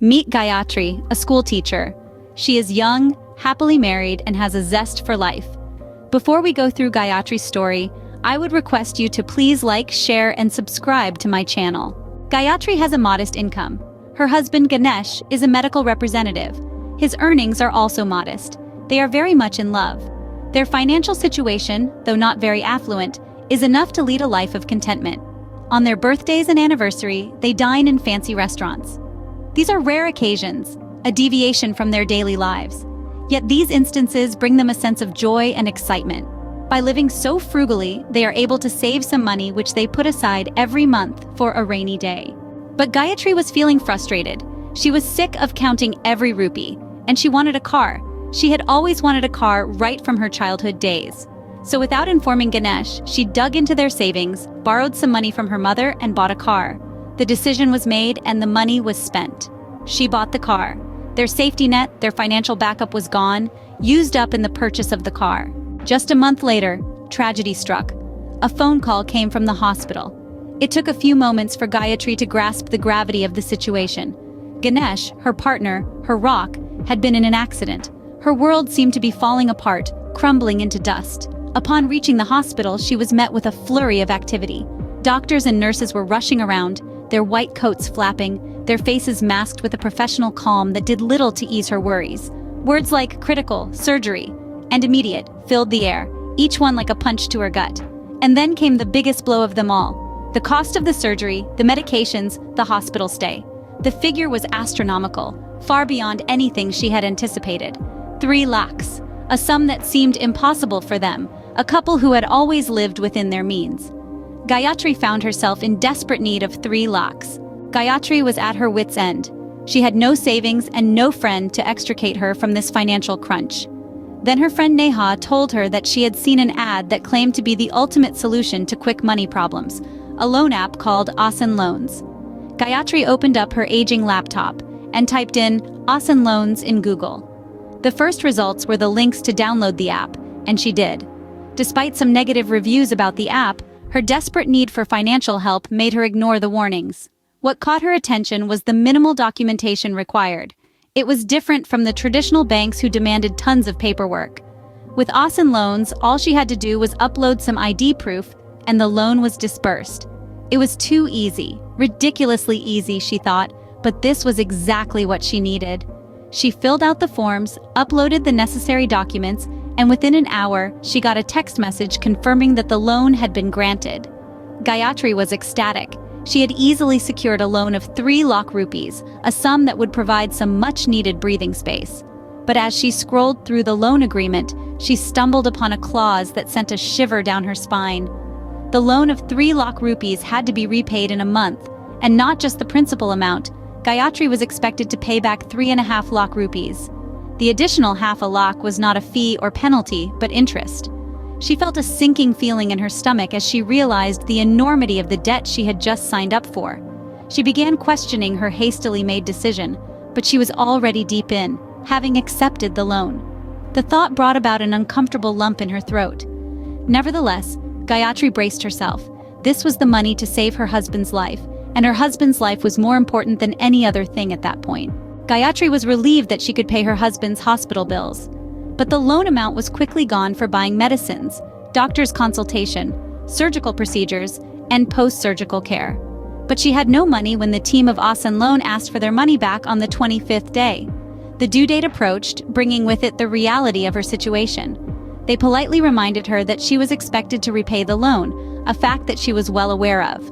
Meet Gayatri, a school teacher. She is young, happily married, and has a zest for life. Before we go through Gayatri's story, I would request you to please like, share, and subscribe to my channel. Gayatri has a modest income. Her husband Ganesh is a medical representative. His earnings are also modest. They are very much in love. Their financial situation, though not very affluent, is enough to lead a life of contentment. On their birthdays and anniversary, they dine in fancy restaurants. These are rare occasions, a deviation from their daily lives. Yet these instances bring them a sense of joy and excitement. By living so frugally, they are able to save some money which they put aside every month for a rainy day. But Gayatri was feeling frustrated. She was sick of counting every rupee, and she wanted a car. She had always wanted a car right from her childhood days. So without informing Ganesh, she dug into their savings, borrowed some money from her mother, and bought a car. The decision was made and the money was spent. She bought the car. Their safety net, their financial backup was gone, used up in the purchase of the car. Just a month later, tragedy struck. A phone call came from the hospital. It took a few moments for Gayatri to grasp the gravity of the situation. Ganesh, her partner, her rock, had been in an accident. Her world seemed to be falling apart, crumbling into dust. Upon reaching the hospital, she was met with a flurry of activity. Doctors and nurses were rushing around, their white coats flapping, their faces masked with a professional calm that did little to ease her worries. Words like critical, surgery, and immediate filled the air, each one like a punch to her gut. And then came the biggest blow of them all. The cost of the surgery, the medications, the hospital stay. The figure was astronomical, far beyond anything she had anticipated. 3 lakhs, a sum that seemed impossible for them, a couple who had always lived within their means. Gayatri found herself in desperate need of 3 lakhs. Gayatri was at her wit's end. She had no savings and no friend to extricate her from this financial crunch. Then her friend Neha told her that she had seen an ad that claimed to be the ultimate solution to quick money problems, a loan app called Easyloan. Gayatri opened up her aging laptop and typed in Easyloan in Google. The first results were the links to download the app, and she did. Despite some negative reviews about the app, her desperate need for financial help made her ignore the warnings. What caught her attention was the minimal documentation required. It was different from the traditional banks who demanded tons of paperwork. With Easyloan, all she had to do was upload some ID proof, and the loan was disbursed. It was too easy, ridiculously easy, she thought, but this was exactly what she needed. She filled out the forms, uploaded the necessary documents, and within an hour, she got a text message confirming that the loan had been granted. Gayatri was ecstatic. She had easily secured a loan of 3 lakh rupees, a sum that would provide some much-needed breathing space. But as she scrolled through the loan agreement, she stumbled upon a clause that sent a shiver down her spine. The loan of 3 lakh rupees had to be repaid in a month, and not just the principal amount. Gayatri was expected to pay back 3.5 lakh rupees. The additional half a lakh was not a fee or penalty, but interest. She felt a sinking feeling in her stomach as she realized the enormity of the debt she had just signed up for. She began questioning her hastily made decision, but she was already deep in, having accepted the loan. The thought brought about an uncomfortable lump in her throat. Nevertheless, Gayatri braced herself. This was the money to save her husband's life, and her husband's life was more important than any other thing at that point. Gayatri was relieved that she could pay her husband's hospital bills. But the loan amount was quickly gone for buying medicines, doctor's consultation, surgical procedures, and post-surgical care. But she had no money when the team of Easyloan asked for their money back on the 25th day. The due date approached, bringing with it the reality of her situation. They politely reminded her that she was expected to repay the loan, a fact that she was well aware of.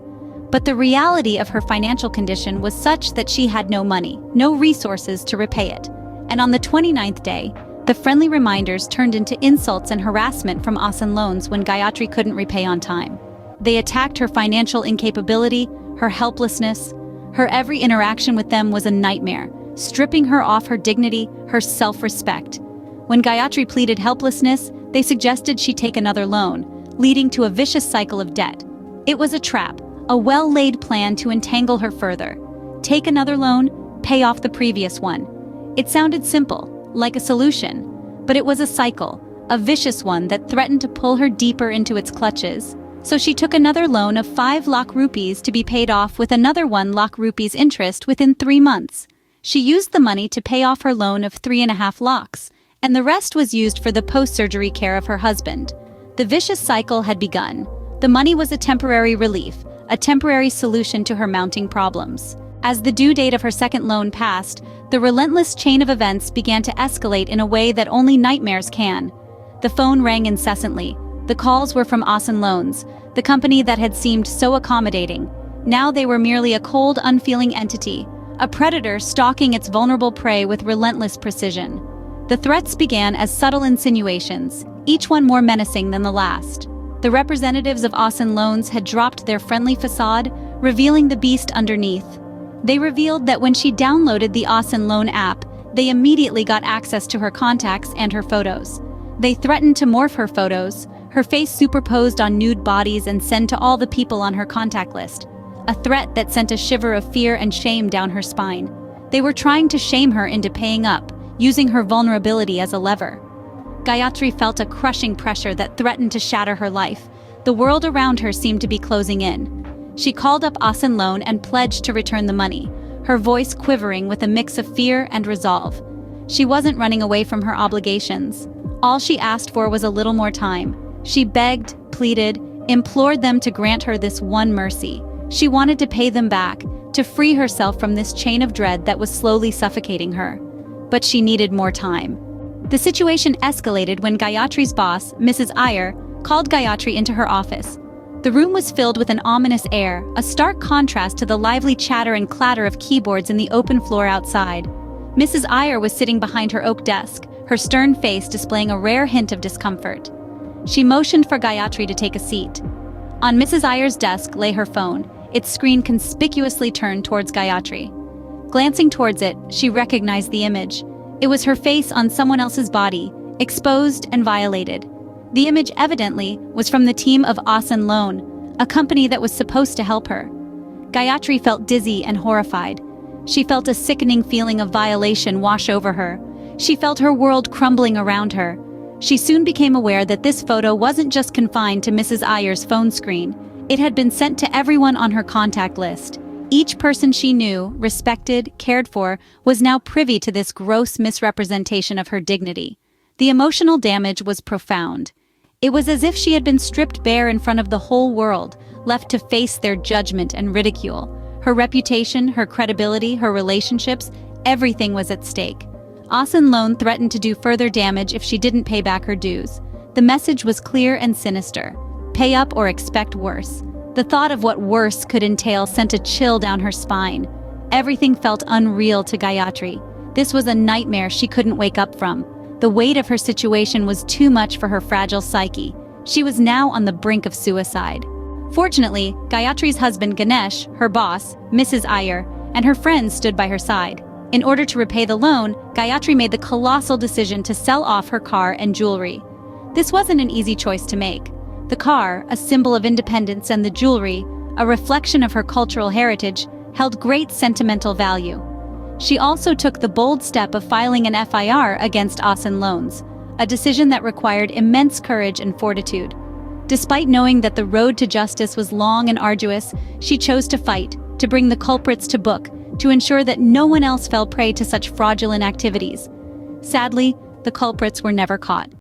But the reality of her financial condition was such that she had no money, no resources to repay it. And on the 29th day, the friendly reminders turned into insults and harassment from Easyloan when Gayatri couldn't repay on time. They attacked her financial incapability, her helplessness. Her every interaction with them was a nightmare, stripping her of her dignity, her self-respect. When Gayatri pleaded helplessness, they suggested she take another loan, leading to a vicious cycle of debt. It was a trap, a well-laid plan to entangle her further. Take another loan, pay off the previous one. It sounded simple, like a solution, but it was a cycle, a vicious one that threatened to pull her deeper into its clutches. So she took another loan of 5 lakh rupees to be paid off with another 1 lakh rupees interest within 3 months. She used the money to pay off her loan of 3.5 lakhs, and the rest was used for the post-surgery care of her husband. The vicious cycle had begun. The money was a temporary relief, a temporary solution to her mounting problems. As the due date of her second loan passed, the relentless chain of events began to escalate in a way that only nightmares can. The phone rang incessantly. The calls were from Easyloan, the company that had seemed so accommodating. Now they were merely a cold, unfeeling entity, a predator stalking its vulnerable prey with relentless precision. The threats began as subtle insinuations, each one more menacing than the last. The representatives of Easyloan had dropped their friendly facade, revealing the beast underneath. They revealed that when she downloaded the Easyloan app, they immediately got access to her contacts and her photos. They threatened to morph her photos, her face superposed on nude bodies, and send to all the people on her contact list. A threat that sent a shiver of fear and shame down her spine. They were trying to shame her into paying up, using her vulnerability as a lever. Gayatri felt a crushing pressure that threatened to shatter her life. The world around her seemed to be closing in. She called up Easyloan and pledged to return the money, her voice quivering with a mix of fear and resolve. She wasn't running away from her obligations. All she asked for was a little more time. She begged, pleaded, implored them to grant her this one mercy. She wanted to pay them back, to free herself from this chain of dread that was slowly suffocating her. But she needed more time. The situation escalated when Gayatri's boss, Mrs. Iyer, called Gayatri into her office. The room was filled with an ominous air, a stark contrast to the lively chatter and clatter of keyboards in the open floor outside. Mrs. Iyer was sitting behind her oak desk, her stern face displaying a rare hint of discomfort. She motioned for Gayatri to take a seat. On Mrs. Iyer's desk lay her phone, its screen conspicuously turned towards Gayatri. Glancing towards it, she recognized the image. It was her face on someone else's body, exposed and violated. The image evidently was from the team of Easyloan, a company that was supposed to help her. Gayatri felt dizzy and horrified. She felt a sickening feeling of violation wash over her. She felt her world crumbling around her. She soon became aware that this photo wasn't just confined to Mrs. Iyer's phone screen. It had been sent to everyone on her contact list. Each person she knew, respected, cared for, was now privy to this gross misrepresentation of her dignity. The emotional damage was profound. It was as if she had been stripped bare in front of the whole world, left to face their judgment and ridicule. Her reputation, her credibility, her relationships, everything was at stake. Easyloan threatened to do further damage if she didn't pay back her dues. The message was clear and sinister. Pay up or expect worse. The thought of what worse could entail sent a chill down her spine. Everything felt unreal to Gayatri. This was a nightmare she couldn't wake up from. The weight of her situation was too much for her fragile psyche. She was now on the brink of suicide. Fortunately, Gayatri's husband Ganesh, her boss, Mrs. Iyer, and her friends stood by her side. In order to repay the loan, Gayatri made the colossal decision to sell off her car and jewelry. This wasn't an easy choice to make. The car, a symbol of independence, and the jewelry, a reflection of her cultural heritage, held great sentimental value. She also took the bold step of filing an FIR against Easyloan, a decision that required immense courage and fortitude. Despite knowing that the road to justice was long and arduous, she chose to fight, to bring the culprits to book, to ensure that no one else fell prey to such fraudulent activities. Sadly, the culprits were never caught.